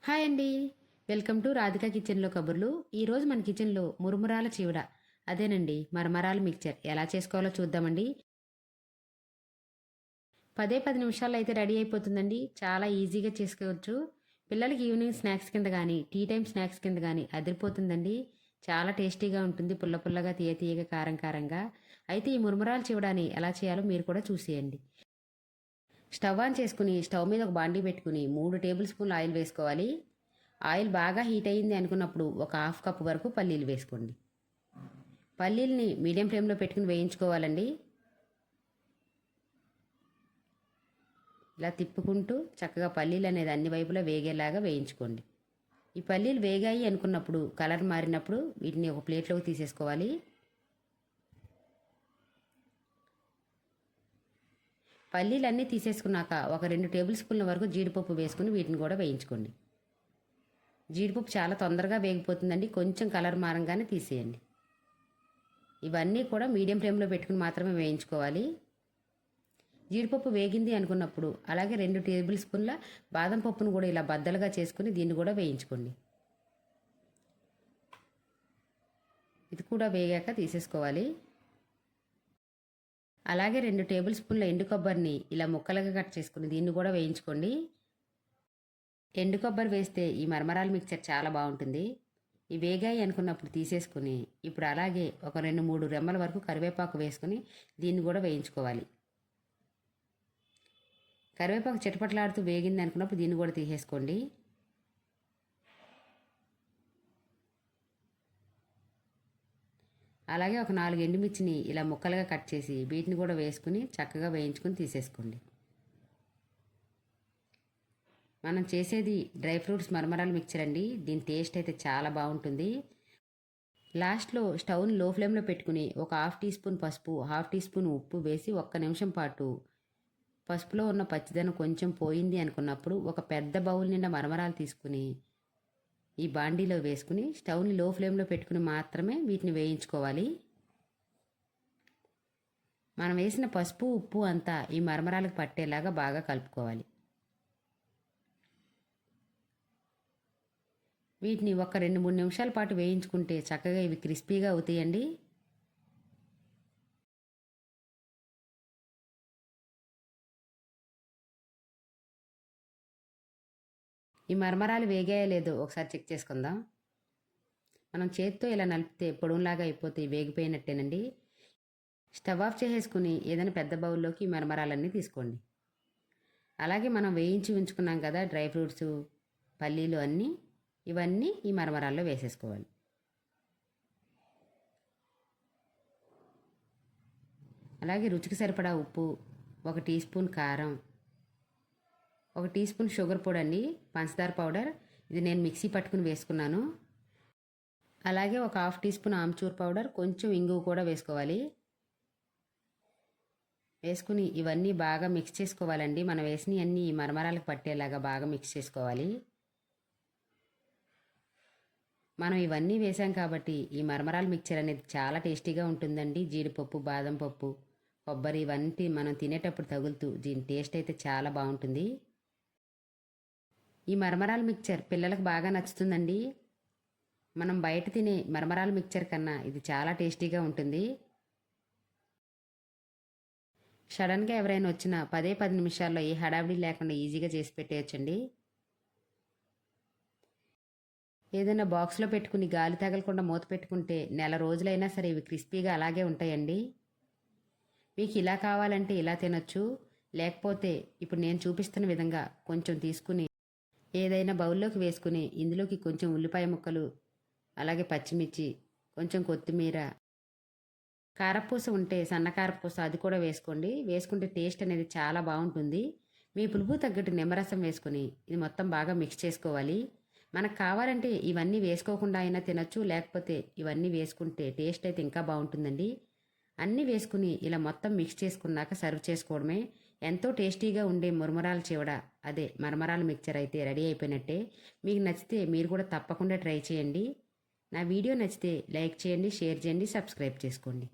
Hi అండి. Welcome to Radhika కిచెన్లో కబుర్లు. ఈరోజు మన కిచెన్లో మురుమురాల చివడ, అదేనండి మరమరాల మిక్చర్ ఎలా చేసుకోవాలో చూద్దామండి. 10 నిమిషాల్లో అయితే రెడీ అయిపోతుందండి. చాలా ఈజీగా చేసుకోవచ్చు. పిల్లలకి ఈవినింగ్ స్నాక్స్ కింద కానీ టీ టైం స్నాక్స్ కింద కానీ అదిరిపోతుందండి. చాలా టేస్టీగా ఉంటుంది, పుల్ల పుల్లగా తీయ తీయగా కారం కారంగా. అయితే ఈ మురుమురాల చివడాని ఎలా చేయాలో మీరు కూడా చూసేయండి. స్టవ్ ఆన్ చేసుకుని స్టవ్ మీద ఒక బాండీ పెట్టుకుని 3 టేబుల్ స్పూన్లు ఆయిల్ వేసుకోవాలి. ఆయిల్ బాగా హీట్ అయ్యింది అనుకున్నప్పుడు ఒక హాఫ్ కప్ వరకు పల్లీలు వేసుకోండి. పల్లీల్ని మీడియం ఫ్లేమ్లో పెట్టుకుని వేయించుకోవాలండి. ఇలా తిప్పుకుంటూ చక్కగా పల్లీలు అనేది అన్ని వైపులా వేగేలాగా వేయించుకోండి. ఈ పల్లీలు వేగాయి అనుకున్నప్పుడు, కలర్ మారినప్పుడు వీటిని ఒక ప్లేట్లోకి తీసేసుకోవాలి. పల్లీలు అన్నీ తీసేసుకున్నాక ఒక 2 టేబుల్ స్పూన్ల వరకు జీడిపప్పు వేసుకుని వీటిని కూడా వేయించుకోండి. జీడిపప్పు చాలా తొందరగా వేగిపోతుందండి. కొంచెం కలర్ మారంగానే తీసేయండి. ఇవన్నీ కూడా మీడియం ఫ్లేమ్లో పెట్టుకుని మాత్రమే వేయించుకోవాలి. జీడిపప్పు వేగింది అనుకున్నప్పుడు అలాగే 2 టేబుల్ స్పూన్ల బాదం పప్పును కూడా ఇలా బద్దలుగా చేసుకుని దీన్ని కూడా వేయించుకోండి. ఇది కూడా వేగాక తీసేసుకోవాలి. అలాగే 2 టేబుల్ స్పూన్ల ఎండు కొబ్బరిని ఇలా ముక్కలుగా కట్ చేసుకుని దీన్ని కూడా వేయించుకోండి. ఎండు కొబ్బరి వేస్తే ఈ మరమరాల మిక్చర్ చాలా బాగుంటుంది. ఈ వేగాయి అనుకున్నప్పుడు తీసేసుకుని ఇప్పుడు అలాగే ఒక 2-3 రెమ్మల వరకు కరివేపాకు వేసుకుని దీన్ని కూడా వేయించుకోవాలి. కరివేపాకు చిటపటలాడుతూ వేగింది అనుకున్నప్పుడు దీన్ని కూడా తీసేసుకోండి. అలాగే ఒక 4 ఎండుమిర్చిని ఇలా ముక్కలుగా కట్ చేసి వీటిని కూడా వేసుకుని చక్కగా వేయించుకుని తీసేసుకోండి. మనం చేసేది డ్రై ఫ్రూట్స్ మరమరాల మిక్చర్ అండి. దీని టేస్ట్ అయితే చాలా బాగుంటుంది. లాస్ట్లో స్టవ్ని లో ఫ్లేమ్లో పెట్టుకుని ఒక హాఫ్ టీ స్పూన్ పసుపు, హాఫ్ టీ స్పూన్ ఉప్పు వేసి 1 నిమిషం పాటు పసుపులో ఉన్న పచ్చిదనం కొంచెం పోయింది అనుకున్నప్పుడు ఒక పెద్ద బౌల్ నిండా మరమరాలు తీసుకుని ఈ బాండీలో వేసుకుని స్టవ్ని లో ఫ్లేమ్లో పెట్టుకుని మాత్రమే వీటిని వేయించుకోవాలి. మనం వేసిన పసుపు ఉప్పు అంతా ఈ మరమరాలకు పట్టేలాగా బాగా కలుపుకోవాలి. వీటిని ఒక 2-3 నిమిషాల పాటు వేయించుకుంటే చక్కగా ఇవి క్రిస్పీగా అవుతాయండి. ఈ మరమరాలు వేగాయో లేదో ఒకసారి చెక్ చేసుకుందాం. మనం చేతితో ఇలా నలిపితే పొడుంలాగా అయిపోతే వేగిపోయినట్టేనండి. స్టవ్ ఆఫ్ చేసేసుకుని ఏదైనా పెద్ద బౌల్లోకి ఈ మరమరాలన్నీ తీసుకోండి. అలాగే మనం వేయించి ఉంచుకున్నాం కదా డ్రై ఫ్రూట్స్, పల్లీలు అన్నీ, ఇవన్నీ ఈ మరమరాల్లో వేసేసుకోవాలి. అలాగే రుచికి సరిపడా ఉప్పు, 1 టీ స్పూన్ కారం, 1 టీ స్పూన్ షుగర్ పొడి అండి, పంచదార పౌడర్, ఇది నేను మిక్సీ పట్టుకుని వేసుకున్నాను. అలాగే ఒక half teaspoon amchur powder, కొంచెం ఇంగువ కూడా వేసుకోవాలి. వేసుకుని ఇవన్నీ బాగా మిక్స్ చేసుకోవాలండి. మనం వేసినవి అన్నీ ఈ మరమరాలకు పట్టేలాగా బాగా మిక్స్ చేసుకోవాలి. మనం ఇవన్నీ వేసాం కాబట్టి ఈ మరమరాల మిక్చర్ అనేది చాలా టేస్టీగా ఉంటుందండి. జీడిపప్పు, బాదం పప్పు, కొబ్బరి ఇవన్నీ మనం తినేటప్పుడు తగులుతూ దీని టేస్ట్ అయితే చాలా బాగుంటుంది. ఈ మరమరాల మిక్చర్ పిల్లలకు బాగా నచ్చుతుందండి. మనం బయట తినే మరమరాల మిక్చర్ కన్నా ఇది చాలా టేస్టీగా ఉంటుంది. సడన్గా ఎవరైనా వచ్చినా 10 నిమిషాల్లో ఏ హడావిడి లేకుండా ఈజీగా చేసి పెట్టేయచ్చండి. ఏదైనా బాక్స్లో పెట్టుకుని గాలి తగలకుండా మూత పెట్టుకుంటే నెల రోజులైనా సరే ఇవి క్రిస్పీగా అలాగే ఉంటాయండి. మీకు ఇలా కావాలంటే ఇలా తినొచ్చు. లేకపోతే ఇప్పుడు నేను చూపిస్తున్న విధంగా కొంచెం తీసుకుని ఏదైనా బౌల్లోకి వేసుకుని ఇందులోకి కొంచెం ఉల్లిపాయ ముక్కలు, అలాగే పచ్చిమిర్చి, కొంచెం కొత్తిమీర, కారపూస ఉంటే సన్న కారపూస అది కూడా వేసుకోండి. వేసుకుంటే టేస్ట్ అనేది చాలా బాగుంటుంది. మీ పులుపు తగ్గట్టు నిమ్మరసం వేసుకుని ఇది మొత్తం బాగా మిక్స్ చేసుకోవాలి. మనకు కావాలంటే ఇవన్నీ వేసుకోకుండా అయినా తినచ్చు, లేకపోతే ఇవన్నీ వేసుకుంటే టేస్ట్ అయితే ఇంకా బాగుంటుందండి. అన్నీ వేసుకుని ఇలా మొత్తం మిక్స్ చేసుకున్నాక సర్వ్ చేసుకోవడమే. ఎంతో టేస్టీగా ఉండే మురమరాల చివడ, అదే మరమరాల మిక్చర్ అయితే రెడీ అయిపోయినట్టే. మీకు నచ్చితే మీరు కూడా తప్పకుండా ట్రై చేయండి. నా వీడియో నచ్చితే లైక్ చేయండి, షేర్ చేయండి, సబ్స్క్రైబ్ చేసుకోండి.